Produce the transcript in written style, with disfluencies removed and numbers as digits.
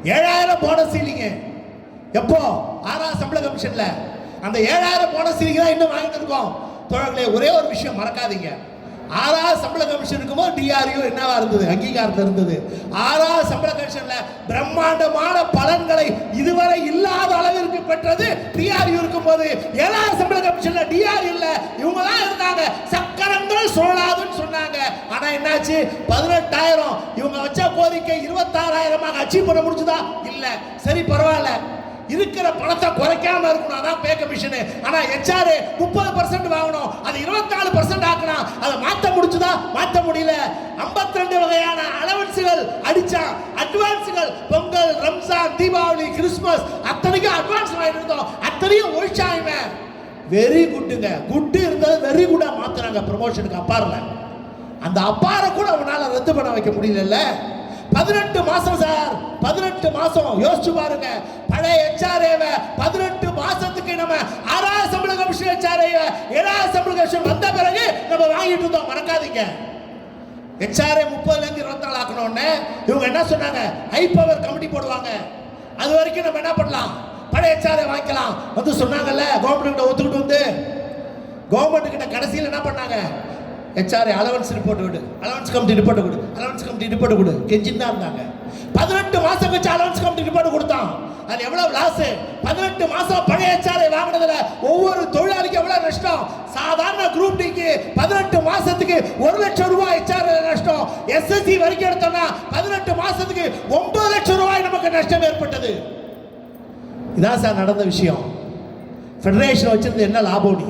7,000 bonus சீலிங்க. எப்போ? 6ஆம் சம்பள கமிஷன்ல. அந்த 7,000 போனஸ் சீலிங் தான் இன்னும் வாங்கிட்டு இருக்கோம். தோழர்களே, ஒரே ஒரு விஷயம் மறக்காதீங்க. 6ஆம் சம்பள கமிஷன் இருக்கும்போது டிஆர்யூ என்னவா இருந்தது? அங்கீகாரத்தில் இருந்தது. 6ஆம் சம்பள கமிஷன்ல பிரம்மாண்டமான பலன்களை இதுவரை இல்லாத அளவிற்கு பெற்றது டிஆர்யூ இருக்கும்போது. 7ஆம் சம்பள கமிஷன்ல டிஆர்யூ இல்ல, இவங்க தான் இருந்தாங்க. சக்கரங்கள் சுழலாதுன்னு சொன்னாங்க. ஆனா என்னாச்சு? 18,000 இவங்க வச்ச கோரிக்கை 26,000 அச்சீவ் பண்ண முடிச்சுதா? இல்ல. சரி, பரவாயில்ல, இருக்கிற பணத்தை குறைக்காம இருக்கணும், அதான் பே கமிஷன். ஆனா HR 30% வாங்கணும், அது 24% ஆக்கணும். அதை மாத்த முடிச்சுதா? மாத்த முடியல. 52 வகையான அலவன்ஸ்கள் அடிச்சான். அட்வான்ஸ்கள் பொங்கல், ரம்ஜான், தீபாவளி, கிறிஸ்துமஸ் அத்தனைக்கும் அட்வான்ஸ் வாங்கிட்டு இருந்தோம். அத்தனையும் ஒழிச்சாங்க. வெரி குட்டுங்க. குட்டு இருந்தது வெரி குட்டா மாத்துறாங்க ப்ரமோஷனுக்கு அப்பார்ல. அந்த அப்பாரை கூட அவனால ரத்து பண்ண வைக்க முடியல. 18 மாசம் சார், 18 மாசம் யோசிச்சு பாருங்க. பழைய HRA 18 மாசத்துக்கு நம்ம 6ஆம் சம்பள கமிஷன் HRA 7ஆம் சம்பள கமிஷன் வந்த பிறகு நம்ம வாங்கிட்டு இருந்தோம். மறக்காதீங்க. HRA 30ல இருந்து 24 ஆக்கணும்னு இவங்க என்ன சொன்னாங்க? ஹை பவர் கமிட்டி போடுவாங்க. அது வரைக்கும் நம்ம என்ன பண்ணலாம்? பழைய HRA வாங்கிக்கலாம் வந்து சொன்னாங்கல்ல. கவர்மெண்ட் கிட்ட ஒத்துக்கிட்டு வந்து கவர்மெண்ட் கிட்ட கடைசியில் என்ன பண்ணாங்க? HRA அலவன்ஸ் ரிப்போர்ட் விடு, அலவன்ஸ் கமிட்டி ரிப்போர்ட் கொடு, அலவன்ஸ் கமிட்டி ரிப்போர்ட் கொடு, கெஞ்சின்னு தான் இருந்தாங்க. 18 மாசம் கழிச்சு அலவன்ஸ் கமிட்டி ரிப்போர்ட் கொடுத்தான். அது எவ்வளவு லாஸ்? 18 மாசம் பழைய HRA வாங்கினதுல ஒவ்வொரு தொழிலாளிக்கு எவ்வளவு நஷ்டம்? சாதாரண குரூப் டிக்கு 18 மாசத்துக்கு 1 லட்சம் ரூபாய் HRA நஷ்டம். SSC வரைக்கும் எடுத்தோம்னா 18 மாசத்துக்கு 9 லட்சம் ரூபாய் நமக்கு நஷ்டம் ஏற்பட்டது. இதான் சார் நடந்த விஷயம். ஃபெடரேஷன் வச்சிருந்து என்ன லாபம்? நீ